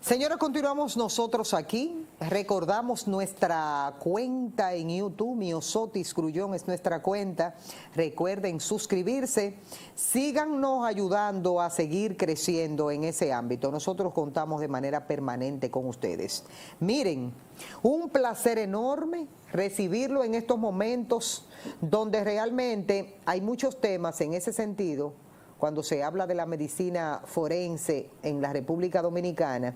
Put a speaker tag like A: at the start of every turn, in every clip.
A: Señora, continuamos nosotros aquí. Recordamos nuestra cuenta en YouTube, Miosotis Grullón es nuestra cuenta. Recuerden suscribirse. Síganos ayudando a seguir creciendo en ese ámbito. Nosotros contamos de manera permanente con ustedes. Miren, un placer enorme recibirlo en estos momentos donde realmente hay muchos temas en ese sentido. Cuando se habla de la medicina forense en la República Dominicana,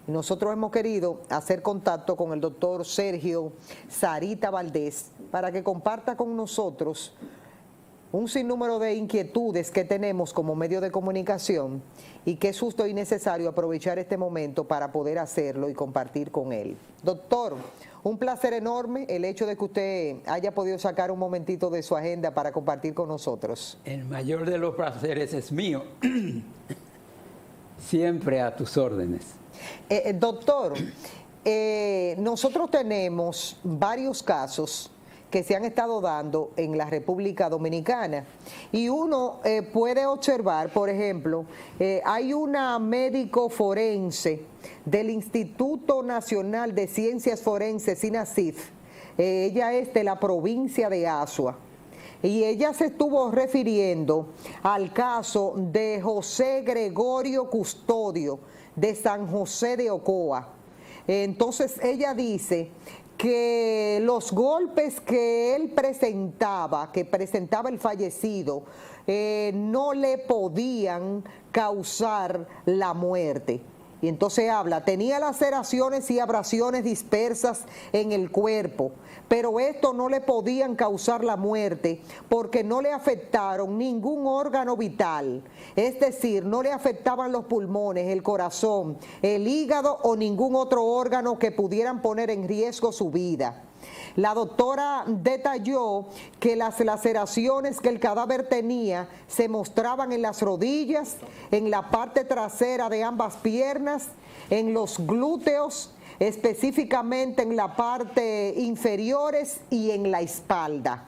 A: y nosotros hemos querido hacer contacto con el doctor Sergio Sarita Valdés para que comparta con nosotros un sinnúmero de inquietudes que tenemos como medio de comunicación y que es justo y necesario aprovechar este momento para poder hacerlo y compartir con él. Doctor, un placer enorme el hecho de que usted haya podido sacar un momentito de su agenda para compartir con nosotros.
B: El mayor de los placeres es mío. Siempre a tus órdenes.
A: Doctor, nosotros tenemos varios casos que se han estado dando en la República Dominicana y uno puede observar, por ejemplo, hay una médico forense del Instituto Nacional de Ciencias Forenses, INACIF, ella es de la provincia de Azua, y ella se estuvo refiriendo al caso de José Gregorio Custodio de San José de Ocoa. Entonces ella dice que los golpes que él presentaba, que presentaba el fallecido, no le podían causar la muerte. Y entonces habla, tenía laceraciones y abrasiones dispersas en el cuerpo, pero esto no le podían causar la muerte porque no le afectaron ningún órgano vital, es decir, no le afectaban los pulmones, el corazón, el hígado o ningún otro órgano que pudieran poner en riesgo su vida. La doctora detalló que las laceraciones que el cadáver tenía se mostraban en las rodillas, en la parte trasera de ambas piernas, en los glúteos, específicamente en la parte inferiores y en la espalda.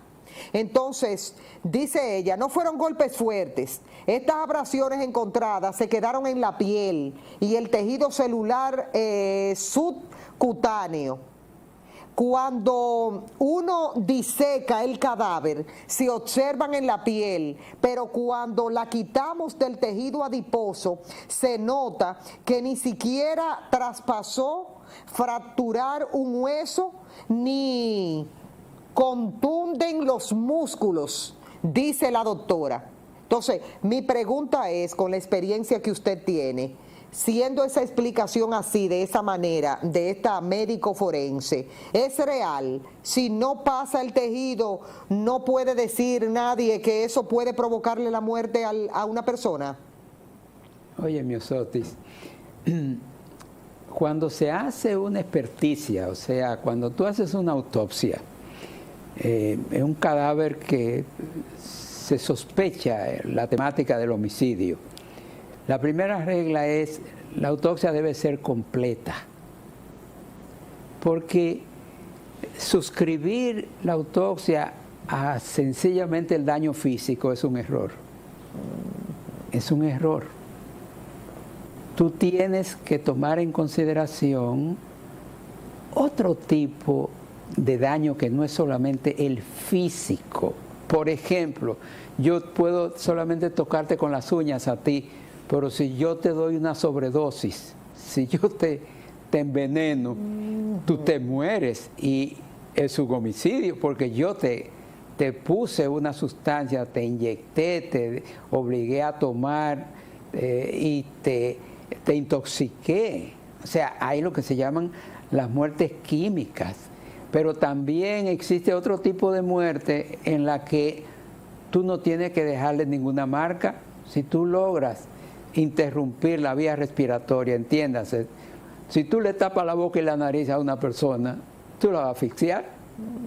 A: Entonces, dice ella, no fueron golpes fuertes. Estas abrasiones encontradas se quedaron en la piel y el tejido celular subcutáneo. Cuando uno diseca el cadáver, se observan en la piel, pero cuando la quitamos del tejido adiposo, se nota que ni siquiera traspasó fracturar un hueso, ni contunden los músculos, dice la doctora. Entonces, mi pregunta es, con la experiencia que usted tiene, siendo esa explicación así, de esa manera, de esta médico forense, ¿es real? Si no pasa el tejido, ¿no puede decir nadie que eso puede provocarle la muerte a una persona?
B: Oye, Miosotis, cuando se hace una experticia, o sea, cuando tú haces una autopsia, es un cadáver que se sospecha la temática del homicidio. La primera regla es, la autopsia debe ser completa, porque suscribir la autopsia a sencillamente el daño físico es un error. Es un error. Tú tienes que tomar en consideración otro tipo de daño que no es solamente el físico. Por ejemplo, yo puedo solamente tocarte con las uñas a ti, pero si yo te doy una sobredosis, si yo te enveneno, tú te mueres y es un homicidio porque yo te puse una sustancia, te inyecté, te obligué a tomar y te intoxiqué. O sea, hay lo que se llaman las muertes químicas, pero también existe otro tipo de muerte en la que tú no tienes que dejarle ninguna marca. Si tú logras interrumpir la vía respiratoria, entiéndase, si tú le tapas la boca y la nariz a una persona, tú la vas a asfixiar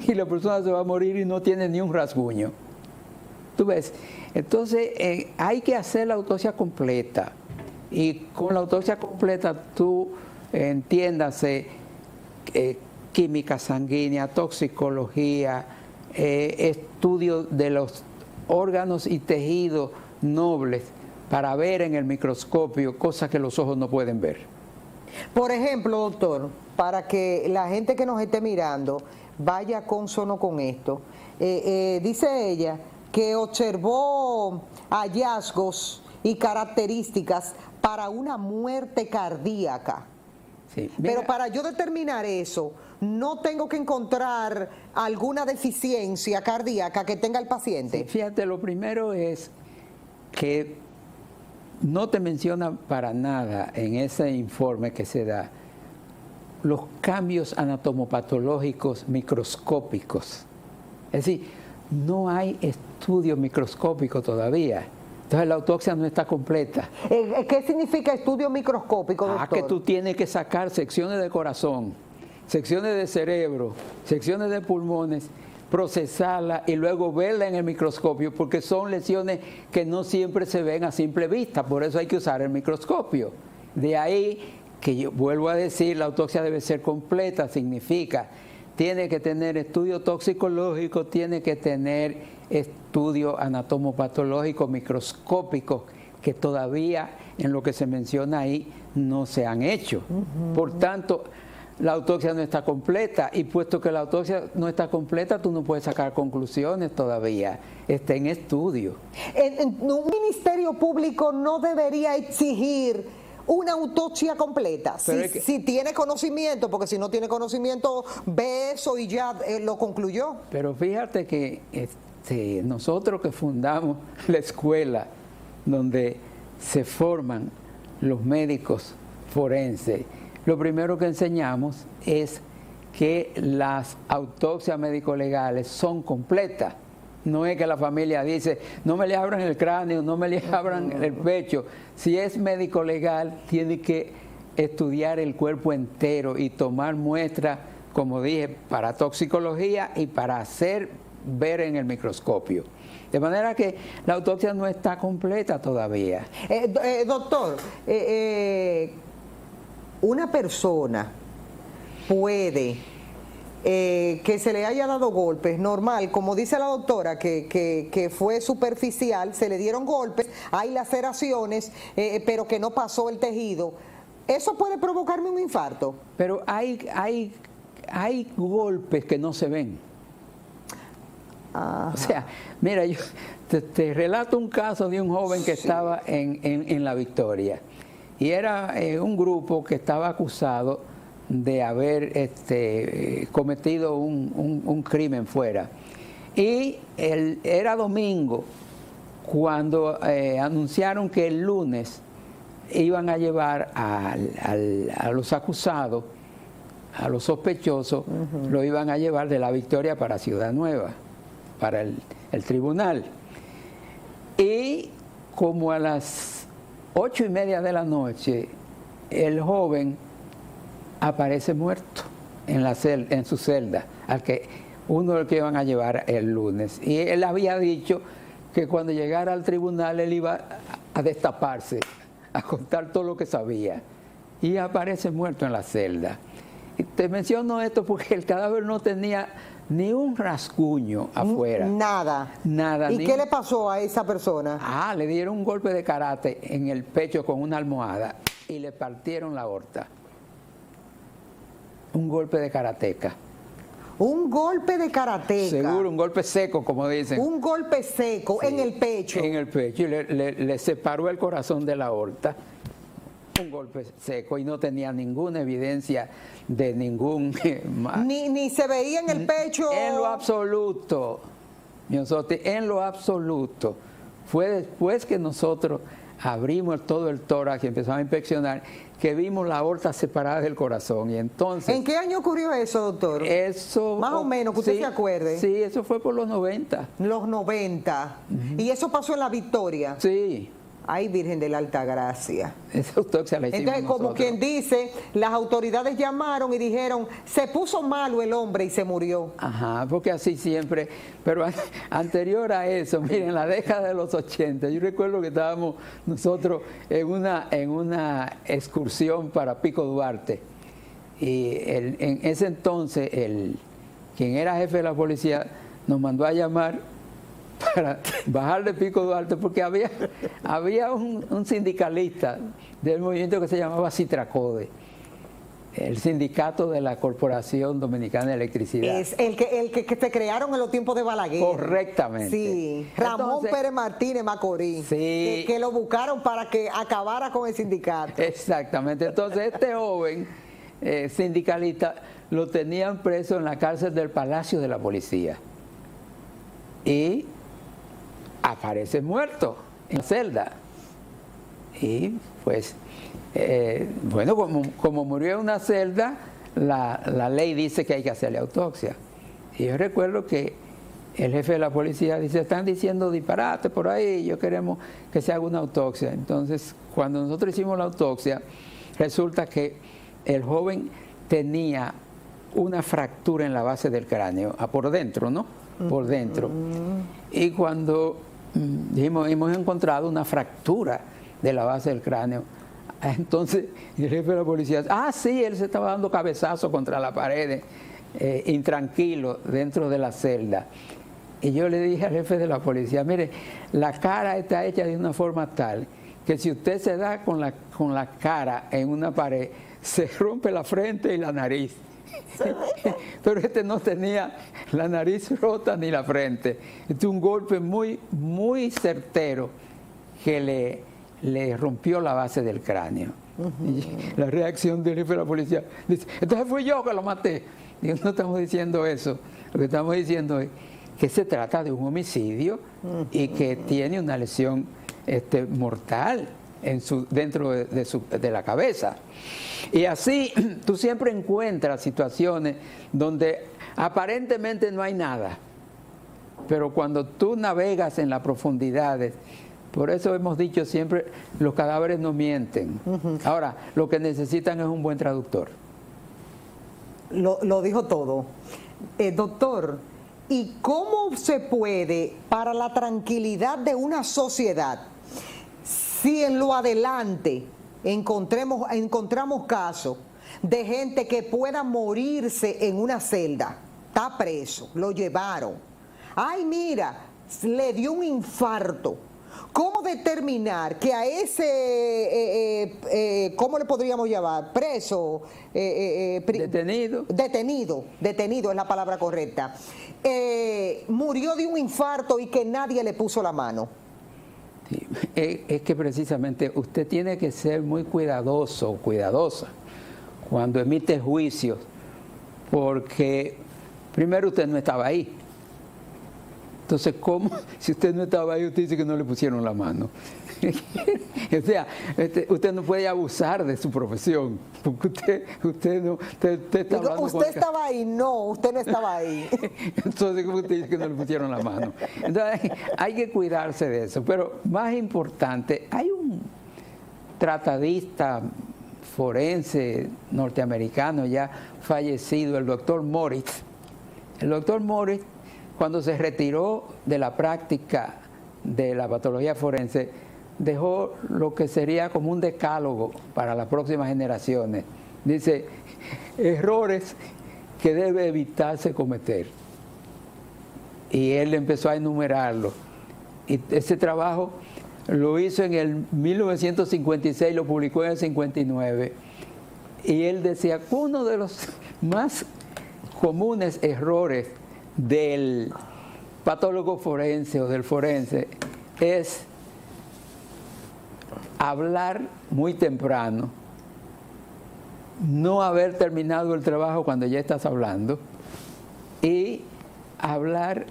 B: y la persona se va a morir y no tiene ni un rasguño. ¿Tú ves? Entonces hay que hacer la autopsia completa, y con la autopsia completa tú entiéndase química sanguínea, toxicología, estudio de los órganos y tejidos nobles para ver en el microscopio cosas que los ojos no pueden ver.
A: Por ejemplo, doctor, para que la gente que nos esté mirando vaya consono con esto, dice ella que observó hallazgos y características para una muerte cardíaca.
B: Sí, mira,
A: pero para yo determinar eso, no tengo que encontrar alguna deficiencia cardíaca que tenga el paciente.
B: sí, fíjate, lo primero es que no te menciona para nada en ese informe que se da los cambios anatomopatológicos microscópicos. Es decir, no hay estudio microscópico todavía. Entonces la autopsia no está completa.
A: ¿Qué significa estudio microscópico, doctor?
B: Que tú tienes que sacar secciones de corazón, secciones de cerebro, secciones de pulmones, procesarla y luego verla en el microscopio, porque son lesiones que no siempre se ven a simple vista, por eso hay que usar el microscopio. De ahí que yo vuelvo a decir, la autopsia debe ser completa, significa, tiene que tener estudio toxicológico, tiene que tener estudio anatomopatológico microscópico, que todavía en lo que se menciona ahí no se han hecho. Por tanto, la autopsia no está completa, y puesto que la autopsia no está completa, tú no puedes sacar conclusiones todavía, está en estudio.
A: Un ministerio público no debería exigir una autopsia completa, si tiene conocimiento, porque si no tiene conocimiento, ve eso y ya lo concluyó.
B: Pero fíjate que nosotros que fundamos la escuela donde se forman los médicos forenses, lo primero que enseñamos es que las autopsias médico-legales son completas. No es que la familia dice, no me le abran el cráneo, no me le abran el pecho. Si es médico legal, tiene que estudiar el cuerpo entero y tomar muestras, como dije, para toxicología y para hacer ver en el microscopio. De manera que la autopsia no está completa todavía.
A: Doctor, una persona puede... que se le haya dado golpes, normal, como dice la doctora, que fue superficial, se le dieron golpes, hay laceraciones, pero que no pasó el tejido. ¿Eso puede provocarme un infarto?
B: Pero hay golpes que no se ven.
A: Ajá.
B: O sea, mira, yo te relato un caso de un joven que estaba en La Victoria, y era un grupo que estaba acusado de haber cometido un crimen fuera. Y era domingo cuando anunciaron que el lunes iban a llevar a los acusados, a los sospechosos, lo iban a llevar de La Victoria para Ciudad Nueva, para el tribunal. Y como a las 8:30 de la noche, el joven aparece muerto en su celda, uno del que iban a llevar el lunes. Y él había dicho que cuando llegara al tribunal él iba a destaparse, a contar todo lo que sabía. Y aparece muerto en la celda. Y te menciono esto porque el cadáver no tenía ni un rasguño afuera.
A: Nada.
B: Nada.
A: ¿Y qué le pasó a esa persona?
B: Le dieron un golpe de karate en el pecho con una almohada y le partieron la aorta. Un golpe de karateca.
A: Un golpe de karateca.
B: Seguro, un golpe seco, como dicen.
A: Un golpe seco, sí, en el pecho.
B: En el pecho, y le separó el corazón de la aorta. Un golpe seco, y no tenía ninguna evidencia de ningún...
A: Ni se veía en el pecho.
B: En lo absoluto, Miosotti, en lo absoluto. Fue después que nosotros abrimos todo el tórax y empezamos a inspeccionar, que vimos la aorta separada del corazón. Y entonces...
A: ¿En qué año ocurrió eso, doctor?
B: Eso...
A: Más o menos, que usted se acuerde.
B: Sí, eso fue por los 90.
A: Los 90. ¿Y eso pasó en La Victoria?
B: Sí.
A: Ay, Virgen de la Altagracia.
B: Esa autopsia la hicimos
A: Entonces, como
B: nosotros.
A: quien dice, las autoridades llamaron y dijeron, se puso malo el hombre y se murió.
B: Ajá, porque así siempre. Pero anterior a eso, miren, en la década de los 80, yo recuerdo que estábamos nosotros en una excursión para Pico Duarte. Y en ese entonces, quien era jefe de la policía nos mandó a llamar para bajar de Pico Duarte, porque había un sindicalista del movimiento que se llamaba Citracode, el sindicato de la Corporación Dominicana de Electricidad.
A: Es el que se crearon en los tiempos de Balaguer.
B: Correctamente.
A: Sí, Ramón Pérez Martínez Macorís,
B: sí,
A: que lo buscaron para que acabara con el sindicato.
B: Exactamente. Entonces este joven sindicalista lo tenían preso en la cárcel del Palacio de la Policía y aparece muerto en la celda. Y pues, bueno, como murió en una celda, la ley dice que hay que hacerle autopsia. Y yo recuerdo que el jefe de la policía dice, están diciendo disparate por ahí, yo queremos que se haga una autopsia. Entonces, cuando nosotros hicimos la autopsia, resulta que el joven tenía una fractura en la base del cráneo, por dentro, ¿no? Por dentro. Y cuando dijimos, hemos encontrado una fractura de la base del cráneo, entonces el jefe de la policía, sí, él se estaba dando cabezazo contra la pared, intranquilo, dentro de la celda. Y yo le dije al jefe de la policía, mire, la cara está hecha de una forma tal que si usted se da con la cara en una pared, se rompe la frente y la nariz. Pero este no tenía la nariz rota ni la frente. Este es un golpe muy, muy certero que le rompió la base del cráneo. Y la reacción del jefe de la policía dice, entonces fui yo que lo maté. Y no estamos diciendo eso. Lo que estamos diciendo es que se trata de un homicidio y que tiene una lesión mortal dentro de la cabeza. Y así tú siempre encuentras situaciones donde aparentemente no hay nada, pero cuando tú navegas en las profundidades, por eso hemos dicho siempre, los cadáveres no mienten. Ahora, lo que necesitan es un buen traductor.
A: Lo dijo todo. Doctor, ¿y cómo se puede, para la tranquilidad de una sociedad, si en lo adelante encontramos casos de gente que pueda morirse en una celda, está preso, lo llevaron, ay mira, le dio un infarto? ¿Cómo determinar que a ese, ¿cómo le podríamos llamar? Preso,
B: detenido
A: es la palabra correcta, murió de un infarto y que nadie le puso la mano?
B: Sí, es que precisamente usted tiene que ser muy cuidadoso o cuidadosa cuando emite juicios, porque primero usted no estaba ahí. Entonces, ¿cómo? Si usted no estaba ahí, usted dice que no le pusieron la mano. O sea, usted no puede abusar de su profesión, porque usted está hablando.
A: Usted estaba ahí, no, usted no estaba ahí.
B: Entonces, ¿cómo usted dice que no le pusieron la mano? Entonces, hay que cuidarse de eso. Pero más importante, hay un tratadista forense norteamericano ya fallecido, el doctor Moritz. El doctor Moritz, cuando se retiró de la práctica de la patología forense, dejó lo que sería como un decálogo para las próximas generaciones. Dice, errores que debe evitarse cometer. Y él empezó a enumerarlos. Y ese trabajo lo hizo en el 1956, lo publicó en el 59. Y él decía que uno de los más comunes errores del patólogo forense o del forense es hablar muy temprano, no haber terminado el trabajo cuando ya estás hablando y hablar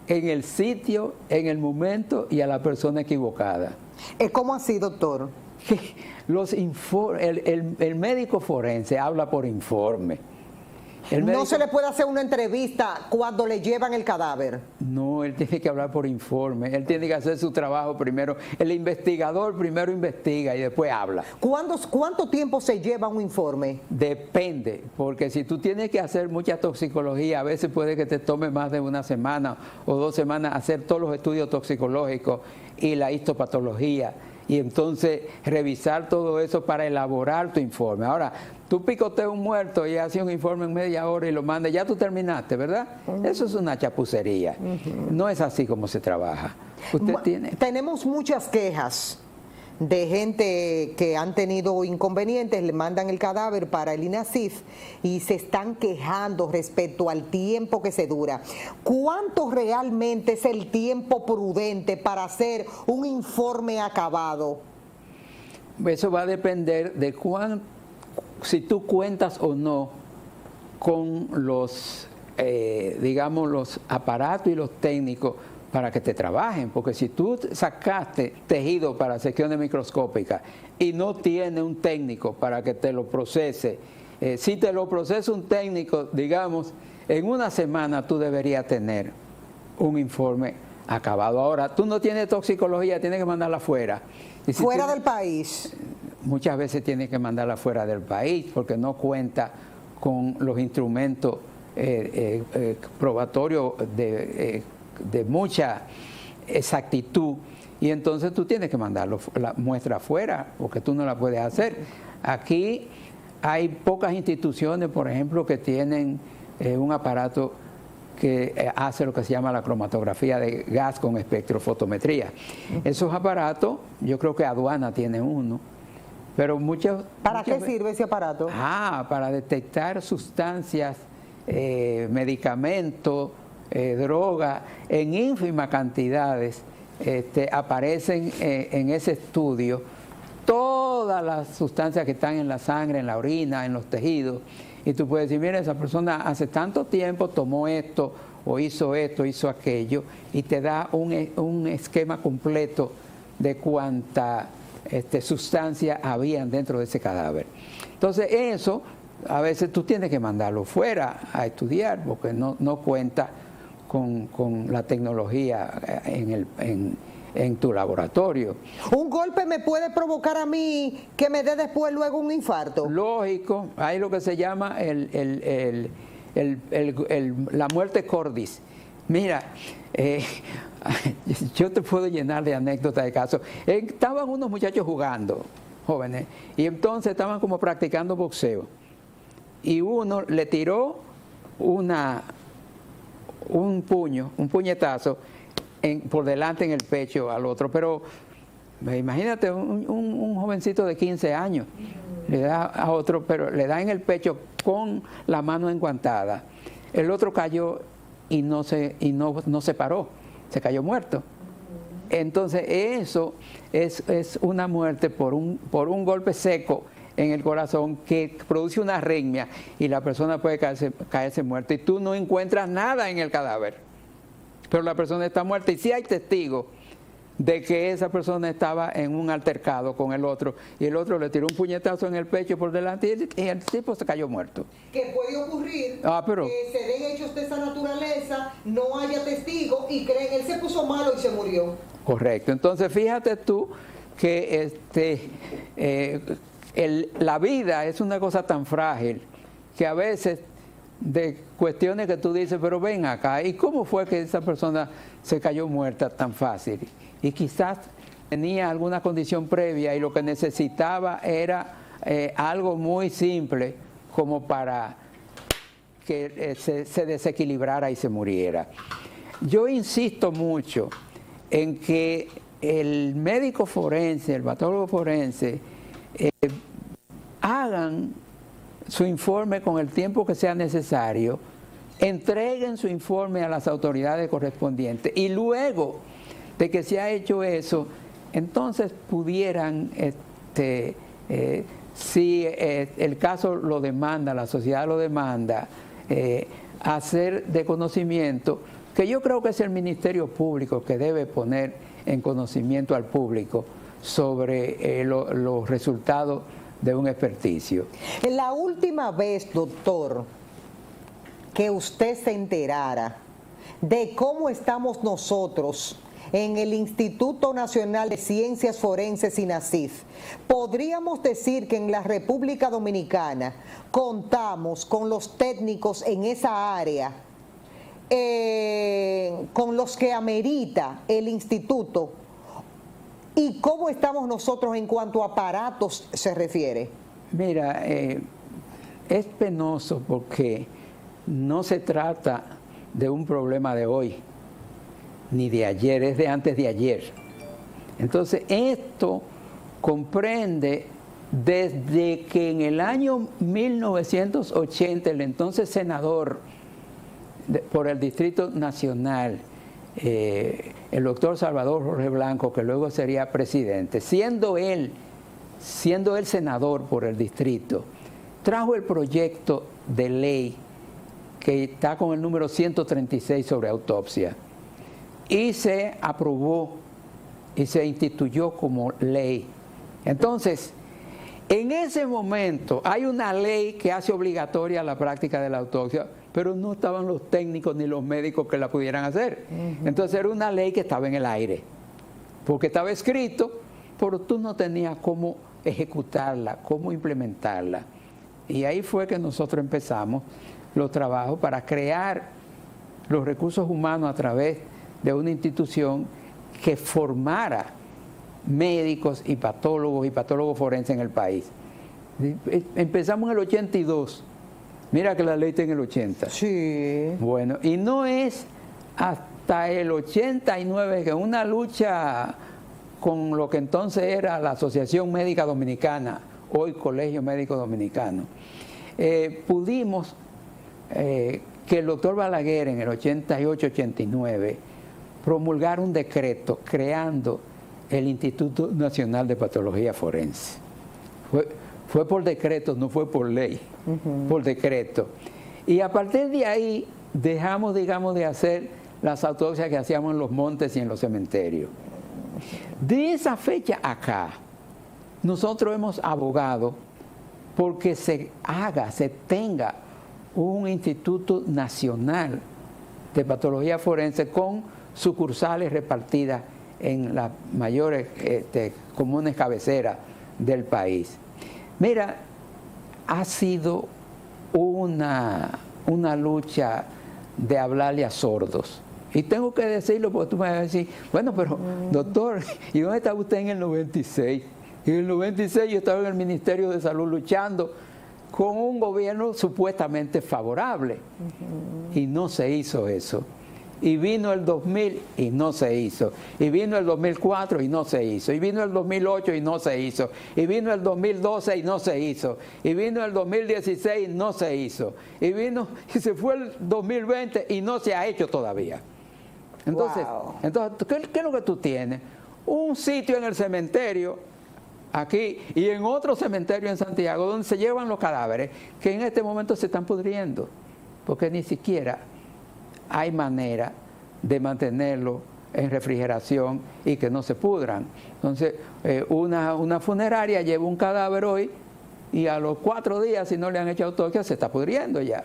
B: en el sitio, en el momento y a la persona equivocada.
A: ¿Cómo así, doctor?
B: El médico forense habla por informe.
A: No se le puede hacer una entrevista cuando le llevan el cadáver.
B: No, él tiene que hablar por informe. Él tiene que hacer su trabajo primero. El investigador primero investiga y después habla.
A: ¿Cuánto tiempo se lleva un informe?
B: Depende, porque si tú tienes que hacer mucha toxicología, a veces puede que te tome más de una semana o 2 semanas hacer todos los estudios toxicológicos y la histopatología. Y entonces revisar todo eso para elaborar tu informe. Ahora, tú picoteas un muerto y haces un informe en media hora y lo mandas, ya tú terminaste, ¿verdad? Eso es una chapucería. No es así como se trabaja. Tenemos
A: muchas quejas de gente que han tenido inconvenientes, le mandan el cadáver para el INASIF y se están quejando respecto al tiempo que se dura. ¿Cuánto realmente es el tiempo prudente para hacer un informe acabado?
B: Eso va a depender de si tú cuentas o no con los, digamos, los aparatos y los técnicos para que te trabajen, porque si tú sacaste tejido para secciones microscópicas y no tiene un técnico para que te lo procese, si te lo procesa un técnico, digamos, en una semana tú deberías tener un informe acabado. Ahora, tú no tienes toxicología, tienes que mandarla afuera.
A: ¿Fuera del país?
B: Muchas veces tienes que mandarla fuera del país porque no cuenta con los instrumentos probatorios de mucha exactitud, y entonces tú tienes que mandar la muestra afuera porque tú no la puedes hacer. Aquí hay pocas instituciones, por ejemplo, que tienen un aparato que hace lo que se llama la cromatografía de gas con espectrofotometría. Esos aparatos, yo creo que Aduana tiene uno, pero
A: ¿Para qué sirve ese aparato?
B: Para detectar sustancias, medicamentos, droga, en ínfimas cantidades, aparecen en ese estudio todas las sustancias que están en la sangre, en la orina, en los tejidos, y tú puedes decir, mira, esa persona hace tanto tiempo tomó esto, o hizo esto, hizo aquello, y te da un esquema completo de cuánta sustancia habían dentro de ese cadáver. Entonces eso, a veces tú tienes que mandarlo fuera a estudiar, porque no cuenta con la tecnología en tu laboratorio.
A: ¿Un golpe me puede provocar a mí que me dé después luego un infarto?
B: Lógico, hay lo que se llama la muerte cordis. Mira, yo te puedo llenar de anécdotas de casos. Estaban unos muchachos jugando, jóvenes, y entonces estaban como practicando boxeo. Y uno le tiró un puñetazo por delante en el pecho al otro, pero imagínate un jovencito de 15 años, le da a otro, pero le da en el pecho con la mano enguantada. El otro cayó y no se paró, se cayó muerto. Entonces eso es una muerte por un golpe seco en el corazón que produce una arritmia y la persona puede caerse muerta y tú no encuentras nada en el cadáver, pero la persona está muerta y sí hay testigos de que esa persona estaba en un altercado con el otro y el otro le tiró un puñetazo en el pecho por delante y el tipo se cayó muerto.
A: Que puede ocurrir
B: pero
A: que se den hechos de esa naturaleza, no haya testigos y creen él se puso malo y se murió.
B: Correcto. Entonces fíjate tú que la vida es una cosa tan frágil que a veces de cuestiones que tú dices, pero ven acá, ¿y cómo fue que esa persona se cayó muerta tan fácil? Y quizás tenía alguna condición previa y lo que necesitaba era algo muy simple como para que se desequilibrara y se muriera. Yo insisto mucho en que el médico forense, el patólogo forense, hagan su informe con el tiempo que sea necesario, entreguen su informe a las autoridades correspondientes y luego de que se ha hecho eso, entonces pudieran, si el caso lo demanda, la sociedad lo demanda, hacer de conocimiento, que yo creo que es el Ministerio Público que debe poner en conocimiento al público sobre los resultados de un experticio.
A: La última vez, doctor, que usted se enterara de cómo estamos nosotros en el Instituto Nacional de Ciencias Forenses INASIF, podríamos decir que en la República Dominicana contamos con los técnicos en esa área, con los que amerita el instituto. ¿Y cómo estamos nosotros en cuanto a aparatos se refiere?
B: Mira, es penoso porque no se trata de un problema de hoy, ni de ayer, es de antes de ayer. Entonces, esto comprende desde que en el año 1980 el entonces senador por el Distrito Nacional, el doctor Salvador Jorge Blanco, que luego sería presidente, siendo él senador por el distrito, trajo el proyecto de ley que está con el número 136 sobre autopsia y se aprobó y se instituyó como ley. Entonces, en ese momento hay una ley que hace obligatoria la práctica de la autopsia, pero no estaban los técnicos ni los médicos que la pudieran hacer. Entonces era una ley que estaba en el aire, porque estaba escrito, pero tú no tenías cómo ejecutarla, cómo implementarla. Y ahí fue que nosotros empezamos los trabajos para crear los recursos humanos a través de una institución que formara médicos y patólogos forenses en el país. Empezamos en el 82. Mira que la ley está en el 80.
A: Sí.
B: Bueno, y no es hasta el 89 que una lucha con lo que entonces era la Asociación Médica Dominicana, hoy Colegio Médico Dominicano, pudimos que el doctor Balaguer en el 88-89 promulgar un decreto creando el Instituto Nacional de Patología Forense. Fue por decreto, no fue por ley, por decreto. Y a partir de ahí dejamos, digamos, de hacer las autopsias que hacíamos en los montes y en los cementerios. De esa fecha acá, nosotros hemos abogado porque se tenga un Instituto Nacional de Patología Forense con sucursales repartidas en las mayores comunes cabeceras del país. Mira, ha sido una lucha de hablarle a sordos. Y tengo que decirlo porque tú me vas a decir, bueno, pero doctor, ¿y dónde estaba usted en el 96? Y en el 96 yo estaba en el Ministerio de Salud luchando con un gobierno supuestamente favorable. Y no se hizo eso. Y vino el 2000 y no se hizo. Y vino el 2004 y no se hizo. Y vino el 2008 y no se hizo. Y vino el 2012 y no se hizo. Y vino el 2016 y no se hizo. Y se fue el 2020 y no se ha hecho todavía. Entonces, ¿qué es lo que tú tienes? Un sitio en el cementerio, aquí, y en otro cementerio en Santiago, donde se llevan los cadáveres, que en este momento se están pudriendo, porque ni siquiera hay manera de mantenerlo en refrigeración y que no se pudran. Entonces, una funeraria lleva un cadáver hoy y a los 4 días, si no le han hecho autopsia, se está pudriendo ya.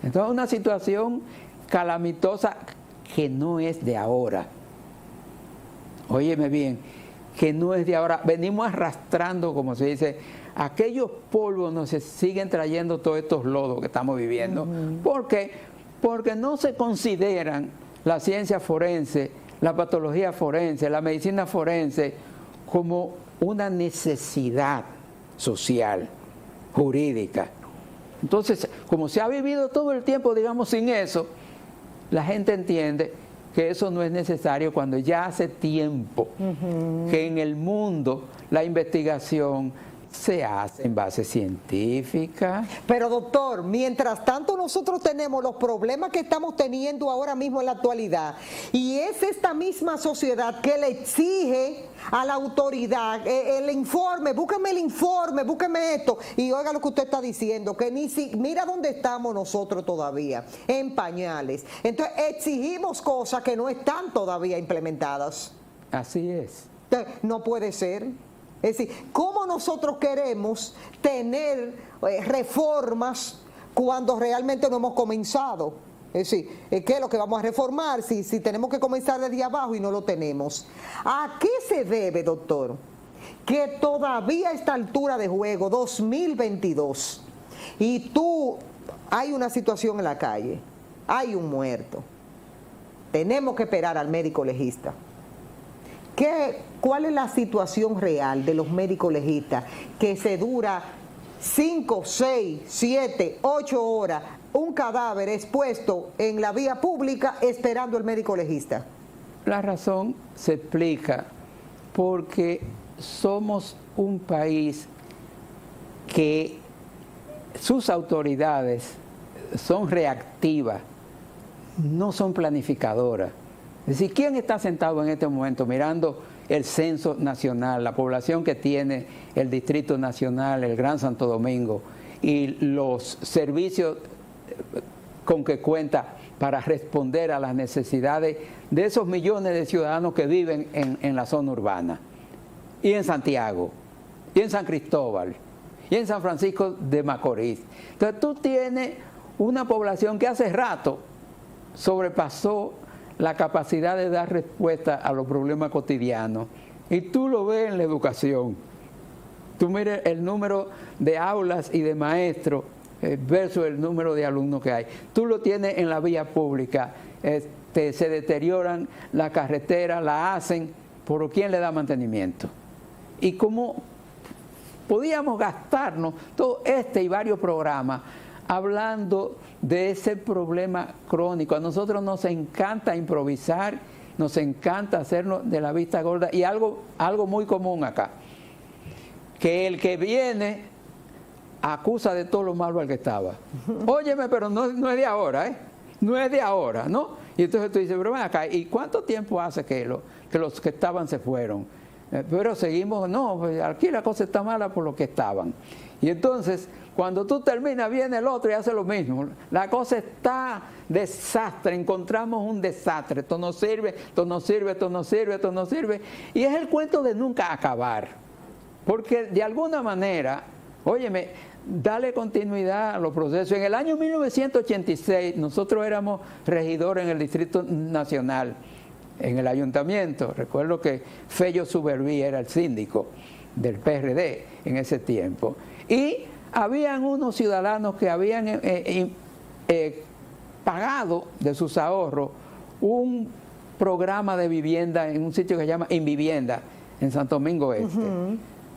B: Entonces, una situación calamitosa que no es de ahora. Óyeme bien, que no es de ahora. Venimos arrastrando, como se dice, aquellos polvos nos siguen trayendo todos estos lodos que estamos viviendo. ¿Por qué? Porque no se consideran la ciencia forense, la patología forense, la medicina forense como una necesidad social, jurídica. Entonces, como se ha vivido todo el tiempo, digamos, sin eso, la gente entiende que eso no es necesario cuando ya hace tiempo que en el mundo la investigación se hace en base científica.
A: Pero doctor, mientras tanto nosotros tenemos los problemas que estamos teniendo ahora mismo en la actualidad, y es esta misma sociedad que le exige a la autoridad el informe, búsqueme el informe, búsqueme esto, y oiga lo que usted está diciendo, que mira dónde estamos nosotros todavía, en pañales. Entonces exigimos cosas que no están todavía implementadas.
B: Así es.
A: No puede ser. Es decir, ¿cómo nosotros queremos tener reformas cuando realmente no hemos comenzado? Es decir, ¿qué es lo que vamos a reformar si tenemos que comenzar desde abajo y no lo tenemos? ¿A qué se debe, doctor, que todavía a esta altura de juego, 2022, y hay una situación en la calle, hay un muerto, tenemos que esperar al médico legista? ¿Cuál es la situación real de los médicos legistas que se dura 5, 6, 7, 8 horas un cadáver expuesto en la vía pública esperando el médico legista?
B: La razón se explica porque somos un país que sus autoridades son reactivas, no son planificadoras. Es decir, ¿quién está sentado en este momento mirando el censo nacional, la población que tiene el Distrito Nacional, el Gran Santo Domingo y los servicios con que cuenta para responder a las necesidades de esos millones de ciudadanos que viven en la zona urbana, y en Santiago, y en San Cristóbal, y en San Francisco de Macorís? Entonces tú tienes una población que hace rato sobrepasó la capacidad de dar respuesta a los problemas cotidianos, y tú lo ves en la educación. Tú mires el número de aulas y de maestros versus el número de alumnos que hay. Tú lo tienes en la vía pública, se deterioran las carreteras, la hacen, ¿por quién le da mantenimiento? Y como podíamos gastarnos todo este y varios programas hablando de ese problema crónico. A nosotros nos encanta improvisar, nos encanta hacernos de la vista gorda, y algo muy común acá, que el que viene acusa de todo lo malo al que estaba. Óyeme, pero no es de ahora, no es de ahora, ¿no? Y entonces tú dices, pero ven acá, ¿y cuánto tiempo hace que los que estaban se fueron? Pero seguimos, no, pues aquí la cosa está mala por lo que estaban. Y entonces, cuando tú terminas, viene el otro y hace lo mismo. La cosa está desastre, encontramos un desastre. Esto no sirve, esto no sirve, esto no sirve, esto no sirve. Y es el cuento de nunca acabar. Porque de alguna manera, óyeme, dale continuidad a los procesos. En el año 1986, nosotros éramos regidores en el Distrito Nacional, en el ayuntamiento. Recuerdo que Fello Suberví era el síndico del PRD en ese tiempo. Y habían unos ciudadanos que habían pagado de sus ahorros un programa de vivienda en un sitio que se llama Invivienda, en Santo Domingo Este.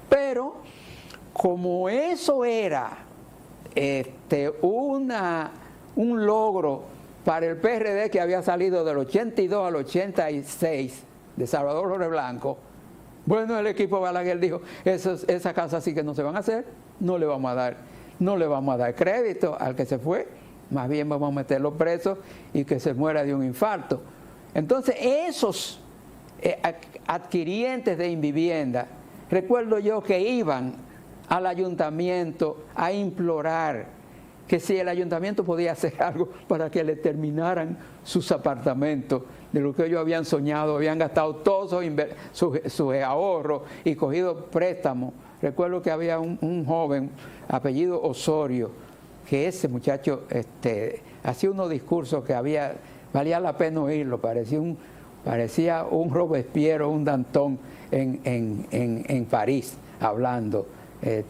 B: Pero como eso era un logro para el PRD, que había salido del 82 al 86 de Salvador Jorge Blanco, bueno, el equipo Balaguer dijo, esa casa sí que no se van a hacer, no le vamos a dar crédito al que se fue, más bien vamos a meterlo preso y que se muera de un infarto. Entonces esos adquirientes de Invivienda, recuerdo yo que iban al ayuntamiento a implorar que si el ayuntamiento podía hacer algo para que le terminaran sus apartamentos, de lo que ellos habían soñado, habían gastado todos sus ahorros y cogido préstamos. Recuerdo que había un joven, apellido Osorio, que ese muchacho hacía unos discursos que valía la pena oírlo, parecía un Robespierre o un Danton en París hablando.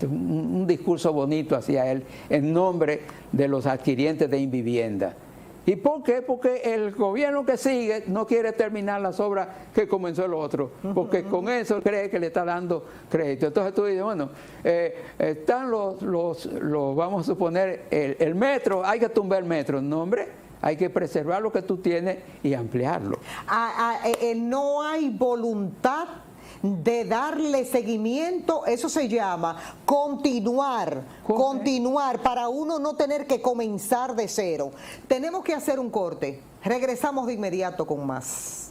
B: Un discurso bonito hacía él en nombre de los adquirientes de Invivienda. ¿Y por qué? Porque el gobierno que sigue no quiere terminar las obras que comenzó el otro, porque con eso cree que le está dando crédito. Entonces tú dices, bueno, están vamos a suponer, el metro, hay que tumbar el metro. No, hombre, hay que preservar lo que tú tienes y ampliarlo.
A: No hay voluntad de darle seguimiento, eso se llama continuar, para uno no tener que comenzar de cero. Tenemos que hacer un corte, regresamos de inmediato con más.